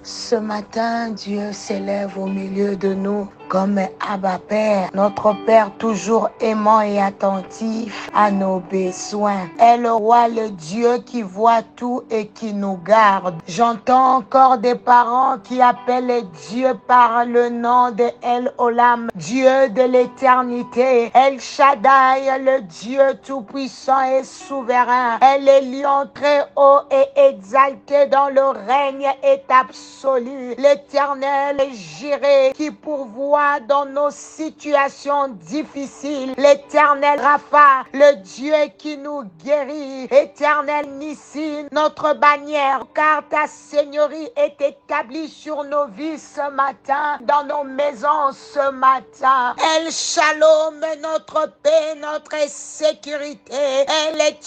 Ce matin, Dieu s'élève au milieu de nous comme Abba Père, notre Père toujours aimant et attentif à nos besoins. Est le roi, le Dieu qui voit tout et qui nous garde. J'entends encore des parents qui appellent Dieu par le nom de El Olam, Dieu de l'éternité. El Shaddai, le Dieu tout-puissant et souverain. Elle est lion très haut et exalté dans le règne est absolu. L'Éternel est Jireh qui pourvoit dans nos situations difficiles. L'Éternel Rapha, le Dieu qui nous guérit. Éternel Nissi, notre bannière, car ta seigneurie est établie sur nos vies ce matin, dans nos maisons ce matin. El Shalom, notre paix, notre sécurité. Elle est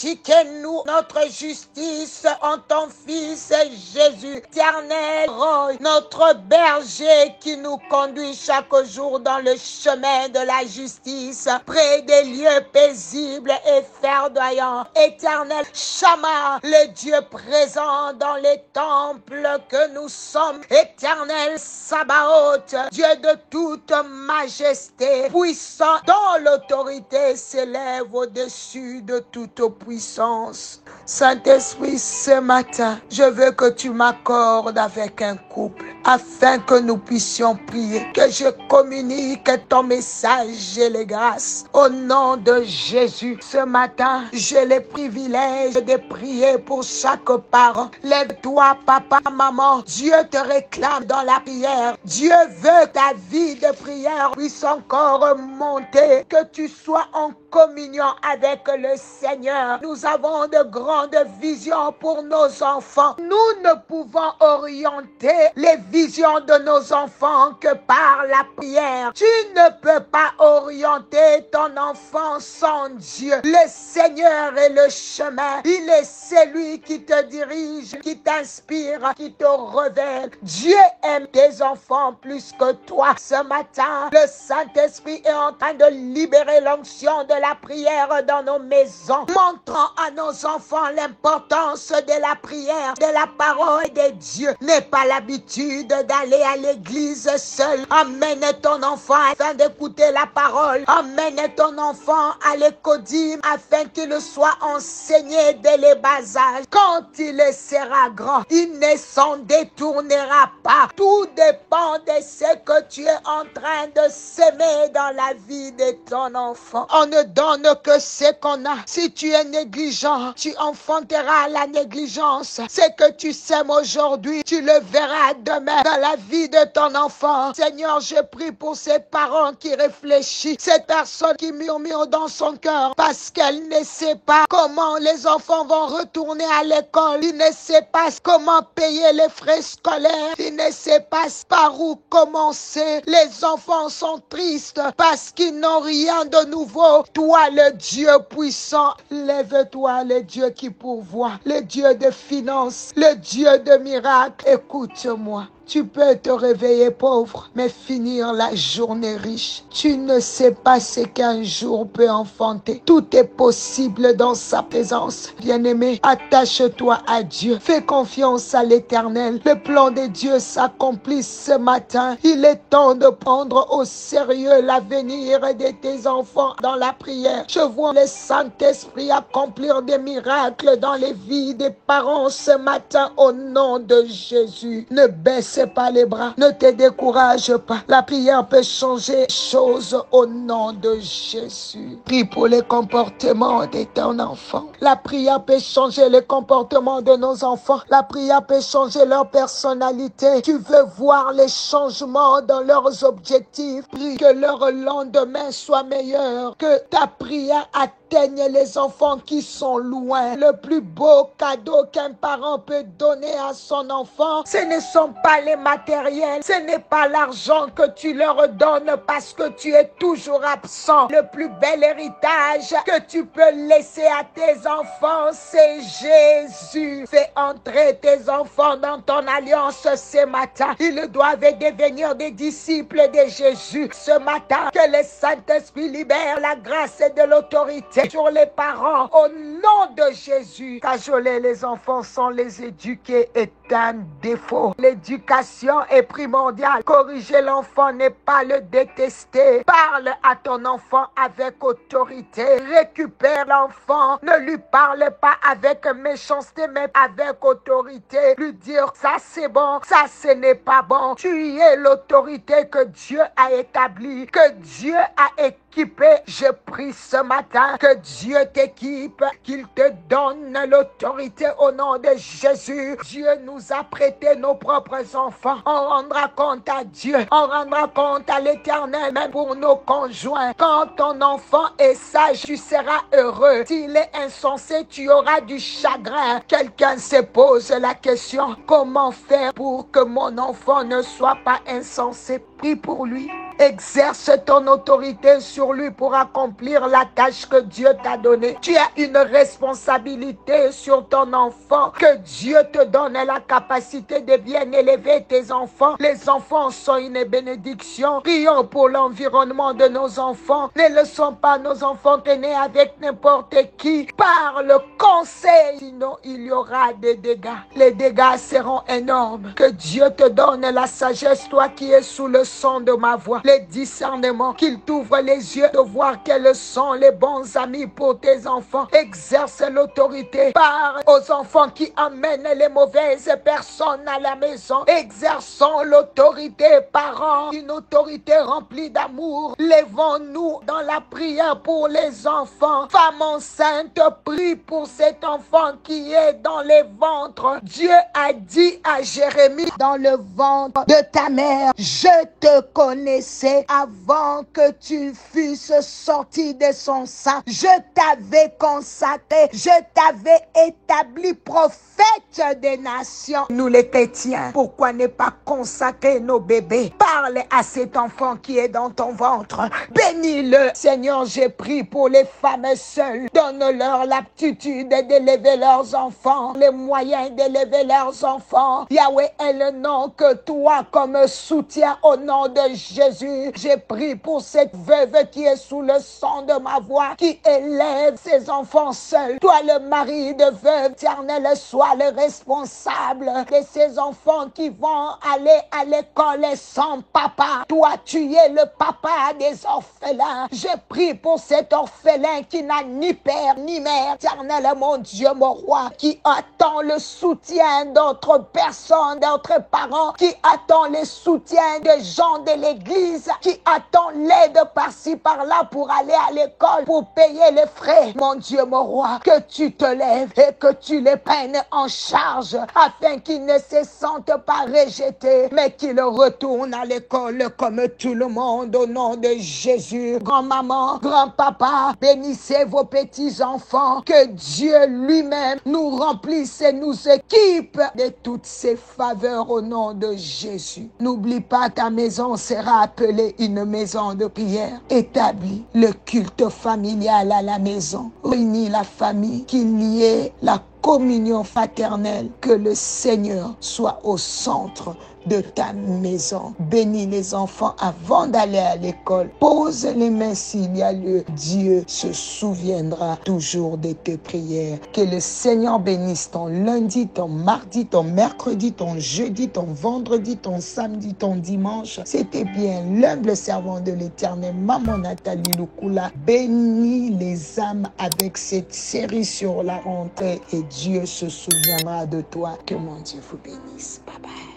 nous, notre justice en ton Fils Jésus. Éternel Roy, notre berger qui nous conduit chaque jour dans le chemin de la justice, près des lieux paisibles et verdoyants. Éternel Shama, le Dieu présent dans les temples que nous sommes. Éternel Sabaoth, Dieu de toute majesté, puissant, dont l'autorité s'élève au-dessus de toute puissance. Saint-Esprit, ce matin, je veux que tu m'accordes avec un couple afin que nous puissions prier, que je communique ton message et les grâces. Au nom de Jésus, ce matin, j'ai le privilège de prier pour chaque parent. Lève-toi, papa, maman. Dieu te réclame dans la prière. Dieu veut que ta vie de prière puisse encore monter, que tu sois en communion avec le Seigneur. Nous avons de grandes visions pour nos enfants. Nous ne pouvons orienter les visions de nos enfants que par la prière. Tu ne peux pas orienter ton enfant sans Dieu. Le Seigneur est le chemin. Il est celui qui te dirige, qui t'inspire, qui te révèle. Dieu aime tes enfants plus que toi. Ce matin, le Saint-Esprit est en train de libérer l'onction de la prière dans nos maisons, montrant à nos enfants l'importance de la prière, de la parole de Dieu. N'aie pas l'habitude d'aller à l'église seul. Amène ton enfant afin d'écouter la parole. Amène ton enfant à l'écodime afin qu'il soit enseigné dès les bas âges. Quand il sera grand, il ne s'en détournera pas. Tout dépend de ce que tu es en train de semer dans la vie de ton enfant. On ne donne que ce qu'on a. Si tu es négligent, tu enfanteras la négligence. Ce que tu sèmes aujourd'hui, tu le verras demain dans la vie de ton enfant. Seigneur, je prie pour ces parents qui réfléchissent, cette personne qui murmure dans son cœur parce qu'elle ne sait pas comment les enfants vont retourner à l'école. Il ne sait pas comment payer les frais scolaires. Il ne sait pas par où commencer. Les enfants sont tristes parce qu'ils n'ont rien de nouveau. Toi, le Dieu puissant, lève-toi, le Dieu qui pourvoit, le Dieu de finances, le Dieu de miracles. Écoute-moi. Tu peux te réveiller pauvre, mais finir la journée riche. Tu ne sais pas ce qu'un jour peut enfanter. Tout est possible dans sa présence. Bien-aimé, attache-toi à Dieu. Fais confiance à l'Éternel. Le plan de Dieu s'accomplit ce matin. Il est temps de prendre au sérieux l'avenir de tes enfants dans la prière. Je vois le Saint-Esprit accomplir des miracles dans les vies des parents ce matin au nom de Jésus. Ne baisse pas les bras, ne te décourage pas. La prière peut changer les choses au nom de Jésus. Prie pour les comportements de ton enfant. La prière peut changer les comportements de nos enfants. La prière peut changer leur personnalité. Tu veux voir les changements dans leurs objectifs. Prie que leur lendemain soit meilleur. Que ta prière atteigne les enfants qui sont loin. Le plus beau cadeau qu'un parent peut donner à son enfant, ce ne sont pas les matériels, ce n'est pas l'argent que tu leur donnes parce que tu es toujours absent. Le plus bel héritage que tu peux laisser à tes enfants, c'est Jésus. Fais entrer tes enfants dans ton alliance ce matin. Ils doivent devenir des disciples de Jésus. Ce matin, que le Saint-Esprit libère la grâce et de l'autorité sur les parents au nom de Jésus. Cajoler les enfants sans les éduquer est un défaut. L'éducation est primordiale. Corriger l'enfant n'est pas le détester. Parle à ton enfant avec autorité. Récupère l'enfant. Ne lui parle pas avec méchanceté, mais avec autorité. Lui dire, ça c'est bon, ça ce n'est pas bon. Tu es l'autorité que Dieu a établie, que Dieu a équipé. Je prie ce matin que Dieu t'équipe, qu'il te donne l'autorité au nom de Jésus. Dieu nous a prêté nos propres enfants. On rendra compte à Dieu, on rendra compte à l'Éternel, même pour nos conjoints. Quand ton enfant est sage, tu seras heureux. S'il est insensé, tu auras du chagrin. Quelqu'un se pose la question, comment faire pour que mon enfant ne soit pas insensé? Prie pour lui. Exerce ton autorité sur lui pour accomplir la tâche que Dieu t'a donnée. Tu as une responsabilité sur ton enfant. Que Dieu te donne la capacité de bien élever tes enfants. Les enfants sont une bénédiction. Prions pour l'environnement de nos enfants. Ne laissons pas nos enfants traîner avec n'importe qui. Par le conseil, sinon il y aura des dégâts. Les dégâts seront énormes. Que Dieu te donne la sagesse, toi qui es sous le son de ma voix. Les discernements, qu'il t'ouvre les yeux de voir quels sont les bons amis pour tes enfants. Exerce l'autorité par aux enfants qui amènent les mauvaises personnes à la maison. Exerçons l'autorité, parents, une autorité remplie d'amour. Lèvons-nous dans la prière pour les enfants. Femme enceinte, prie pour cet enfant qui est dans les ventres. Dieu a dit à Jérémie, dans le ventre de ta mère, je te connaissais avant que tu fusses sorti de son sein. Je t'avais consacré, je t'avais établi prophète des nations. Nous les chrétiens, pourquoi ne pas consacrer nos bébés? Parle à cet enfant qui est dans ton ventre. Bénis-le. Seigneur, j'ai prié pour les femmes seules. Donne-leur l'aptitude d'élever leurs enfants, les moyens d'élever leurs enfants. Yahweh est le nom que toi comme soutien au nom de Jésus. J'ai prié pour cette veuve qui est sous le son de ma voix, qui élève ses enfants seuls. Toi, le mari de veuve, Éternel, sois le responsable de ces enfants qui vont aller à l'école sans papa. Toi, tu es le papa des orphelins. Je prie pour cet orphelin qui n'a ni père ni mère. Éternel, mon Dieu, mon roi, qui attend le soutien d'autres personnes, d'autres parents, qui attend le soutien des gens de l'église, qui attend l'aide par-ci par-là pour aller à l'école, pour payer les frais. Mon Dieu, mon roi, que tu te lèves et que tu les prennes en charge afin qu'ils ne se sentent pas rejetés, mais qu'ils retournent à l'école comme tout le monde au nom de Jésus. Grand-maman, grand-papa, bénissez vos petits-enfants. Que Dieu lui-même nous remplisse et nous équipe de toutes ses faveurs au nom de Jésus. N'oublie pas, ta maison sera appelée une maison de prière. Établis le culte familial à la maison. Réunis la famille, qu'il y ait la communion fraternelle. Que le Seigneur soit au centre de ta maison. Bénis les enfants avant d'aller à l'école. Pose les mains s'il y a lieu. Dieu se souviendra toujours de tes prières. Que le Seigneur bénisse ton lundi, ton mardi, ton mercredi, ton jeudi, ton vendredi, ton samedi, ton dimanche. C'était bien l'humble servant de l'Éternel, Maman Nathalie Lukula. Bénis les âmes avec cette série sur la rentrée et Dieu se souviendra de toi. Que mon Dieu vous bénisse. Bye bye.